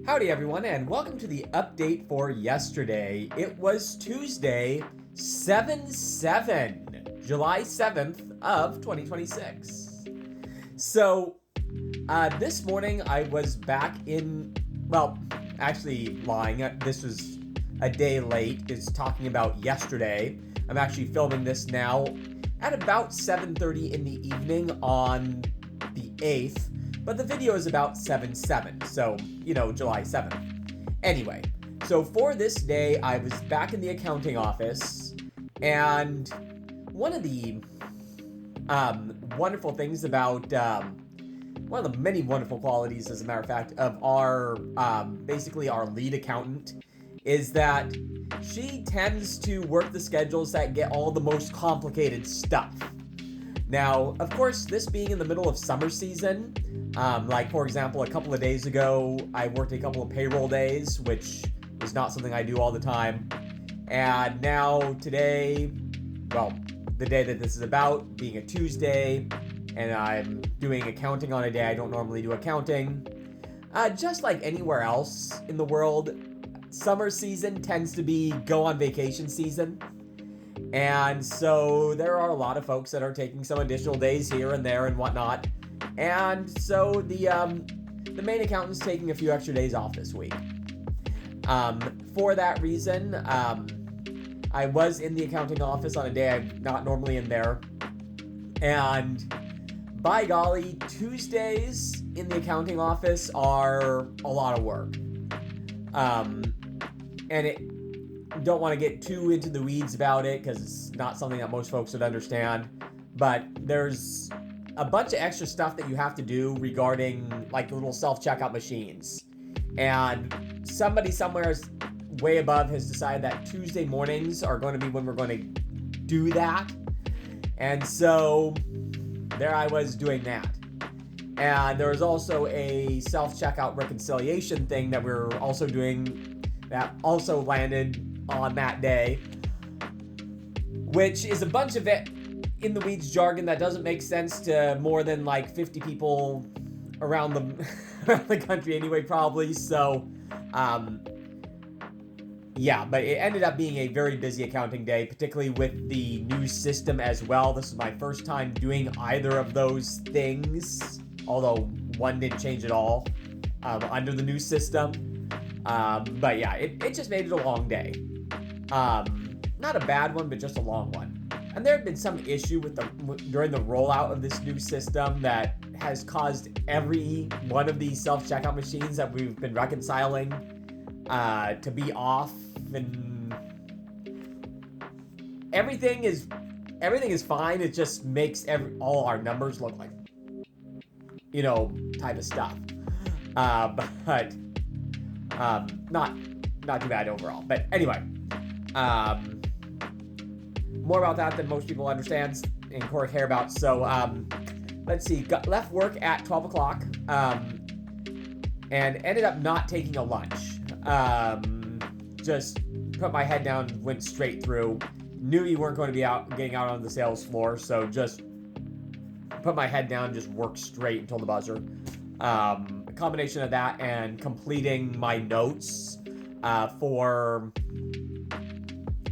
Howdy everyone, and welcome to the update for yesterday. It was Tuesday, 7/7, July 7th of 2026. So, this morning I was back in, well, actually lying, this was a day late, is talking about yesterday. I'm actually filming this now at about 7:30 in the evening on the 8th. But the video is about 7/7, so, July 7th. Anyway, so for this day, I was back in the accounting office, and one of the wonderful things about, one of the many wonderful qualities, as a matter of fact, of our, basically our lead accountant, is that she tends to work the schedules that get all the most complicated stuff. Now, of course, this being in the middle of summer season, like, for example, a couple of days ago, I worked a couple of payroll days, which is not something I do all the time. And now, today, well, the day that this is about, being a Tuesday, and I'm doing accounting on a day I don't normally do accounting. Just like anywhere else in the world, summer season tends to be go on vacation season. And so there are a lot of folks that are taking some additional days here and there and whatnot. And so the main accountant's taking a few extra days off this week. For that reason, I was in the accounting office on a day I'm not normally in there. And by golly, Tuesdays in the accounting office are a lot of work. Don't want to get too into the weeds about it because it's not something that most folks would understand. But there's a bunch of extra stuff that you have to do regarding like the little self-checkout machines. And somebody somewhere way above has decided that Tuesday mornings are going to be when we're going to do that. And so there I was doing that. And there was also a self-checkout reconciliation thing that we were also doing that also landed on that day, which is a bunch of it in the weeds jargon that doesn't make sense to more than like 50 people around the country anyway, probably. So, yeah, but it ended up being a very busy accounting day, particularly with the new system as well. This is my first time doing either of those things, although one didn't change at all under the new system. But yeah, it just made it a long day. Not a bad one, but just a long one. And there had been some issue during the rollout of this new system that has caused every one of these self-checkout machines that we've been reconciling to be off, and everything is fine. It just makes all our numbers look like, type of stuff. But not too bad overall. But anyway, more about that than most people understand and care about. So, let's see. Left work at 12 o'clock, and ended up not taking a lunch. Just put my head down, went straight through. Knew you weren't going to be getting out on the sales floor, so just put my head down, just worked straight until the buzzer. A combination of that and completing my notes for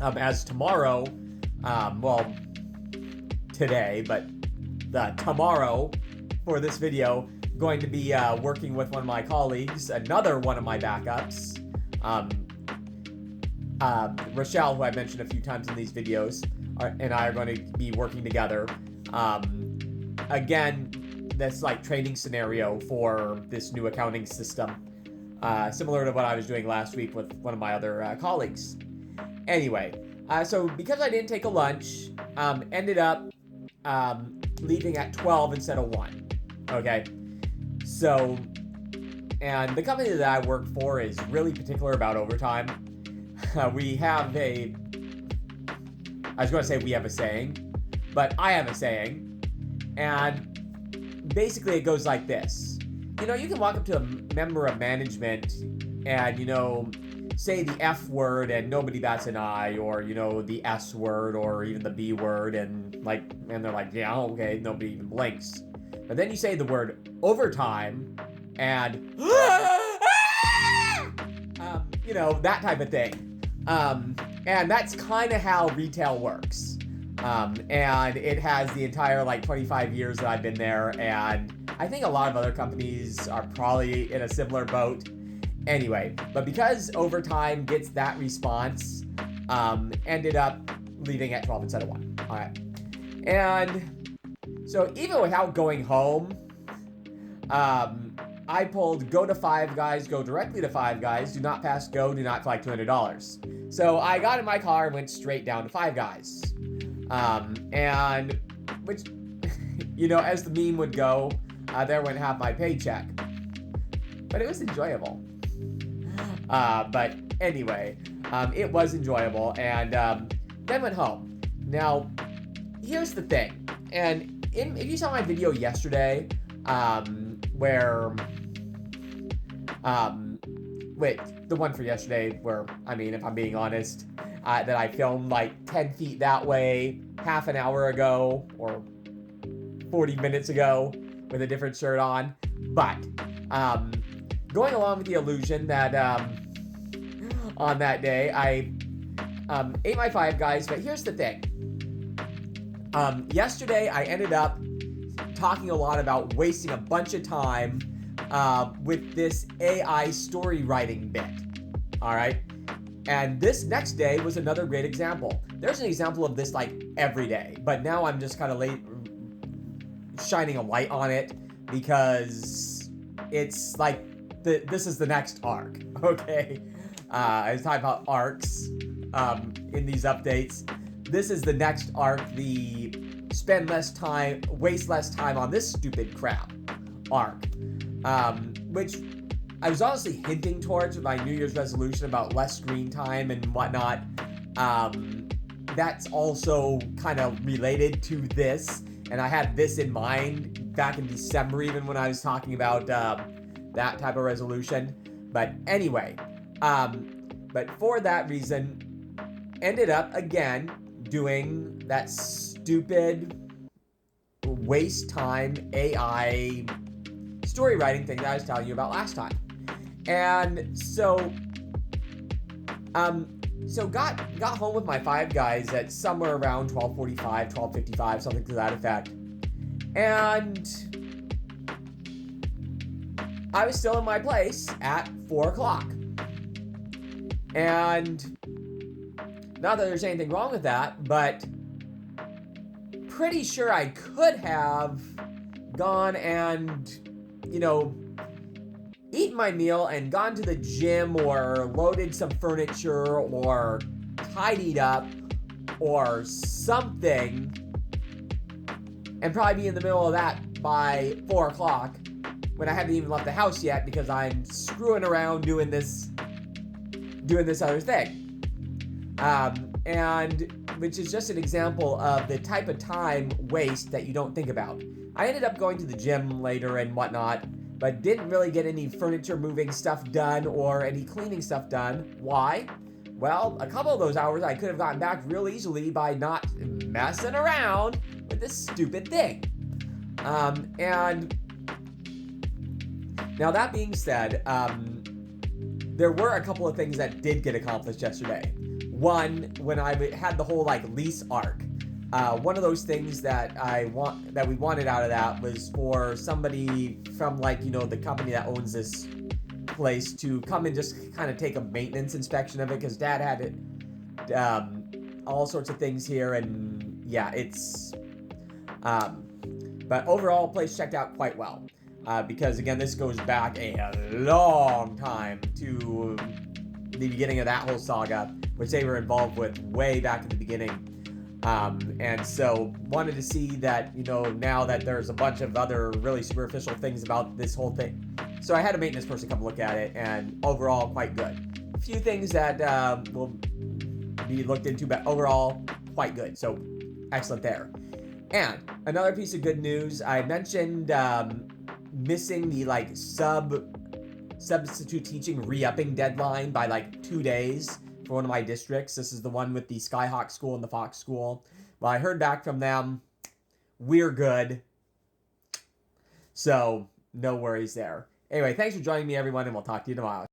as tomorrow, well, today, but tomorrow for this video, going to be working with one of my colleagues, another one of my backups, Rochelle, who I mentioned a few times in these videos, and I are going to be working together. Again, this like training scenario for this new accounting system, similar to what I was doing last week with one of my other colleagues. Anyway, so because I didn't take a lunch, ended up leaving at 12 instead of 1. Okay, so, and the company that I work for is really particular about overtime. We have I was going to say we have a saying, but I have a saying, and basically it goes like this. You can walk up to a member of management and, say the F word and nobody bats an eye, or, the S word or even the B word, and they're like, yeah, okay, nobody even blinks. But then you say the word overtime, and that type of thing. And that's kind of how retail works. And it has the entire 25 years that I've been there, and I think a lot of other companies are probably in a similar boat. Anyway, but because Overtime gets that response, ended up leaving at 12 instead of 1. All right. And so even without going home, I pulled go to Five Guys, go directly to Five Guys, do not pass go, do not collect $200. So I got in my car and went straight down to Five Guys. And which, as the meme would go, there went half my paycheck. But it was enjoyable. But anyway, it was enjoyable, and then went home. Now, here's the thing, and if you saw my video yesterday, where, the one for yesterday where, if I'm being honest, that I filmed 10 feet that way, half an hour ago, or 40 minutes ago, with a different shirt on, but, going along with the illusion that, on that day, I, ate my Five Guys, but here's the thing. Yesterday, I ended up talking a lot about wasting a bunch of time, with this AI story writing bit, alright? And this next day was another great example. There's an example of this, every day, but now I'm just kind of shining a light on it, because it's this is the next arc, okay? I was talking about arcs in these updates. This is the next arc, the waste less time on this stupid crap arc, which I was honestly hinting towards with my New Year's resolution about less screen time and whatnot. That's also kind of related to this, and I had this in mind back in December, even when I was talking about that type of resolution. But anyway, but for that reason, ended up again doing that stupid waste time AI story writing thing that I was telling you about last time. And so got home with my Five Guys at somewhere around 12:45, 12:55, something to that effect. And I was still in my place at 4 o'clock. And not that there's anything wrong with that, but pretty sure I could have gone and, eaten my meal and gone to the gym or loaded some furniture or tidied up or something, and probably be in the middle of that by 4 o'clock when I haven't even left the house yet, because I'm screwing around doing this other thing. And which is just an example of the type of time waste that you don't think about. I ended up going to the gym later and whatnot, but didn't really get any furniture moving stuff done or any cleaning stuff done. Why? Well, a couple of those hours I could have gotten back real easily by not messing around with this stupid thing. And now that being said, there were a couple of things that did get accomplished yesterday. One, when I had the whole lease arc, one of those things that we wanted out of that was for somebody from the company that owns this place to come and just kind of take a maintenance inspection of it, because Dad had it, all sorts of things here, and yeah, it's but overall, place checked out quite well, because again, this goes back a long time to the beginning of that whole saga, which they were involved with way back at the beginning. And so wanted to see that, now that there's a bunch of other really superficial things about this whole thing. So I had a maintenance person come look at it, and overall quite good. A few things that will be looked into, but overall quite good. So excellent there. And another piece of good news, I mentioned missing the substitute teaching re-upping deadline by 2 days for one of my districts. This is the one with the Skyhawk School and the Fox School. Well, I heard back from them. We're good. So, no worries there. Anyway, thanks for joining me, everyone, and we'll talk to you tomorrow.